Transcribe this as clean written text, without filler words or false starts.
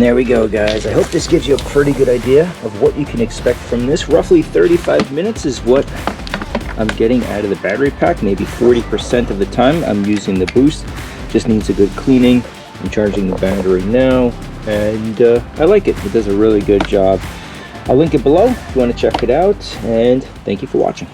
And there we go, guys. I hope this gives you a pretty good idea of what you can expect from this. Roughly 35 minutes is what I'm getting out of the battery pack. Maybe 40% of the time I'm using the boost. Just needs a good cleaning. I'm charging the battery now, and I like it. It does a really good job. I'll link it below if you want to check it out, and thank you for watching.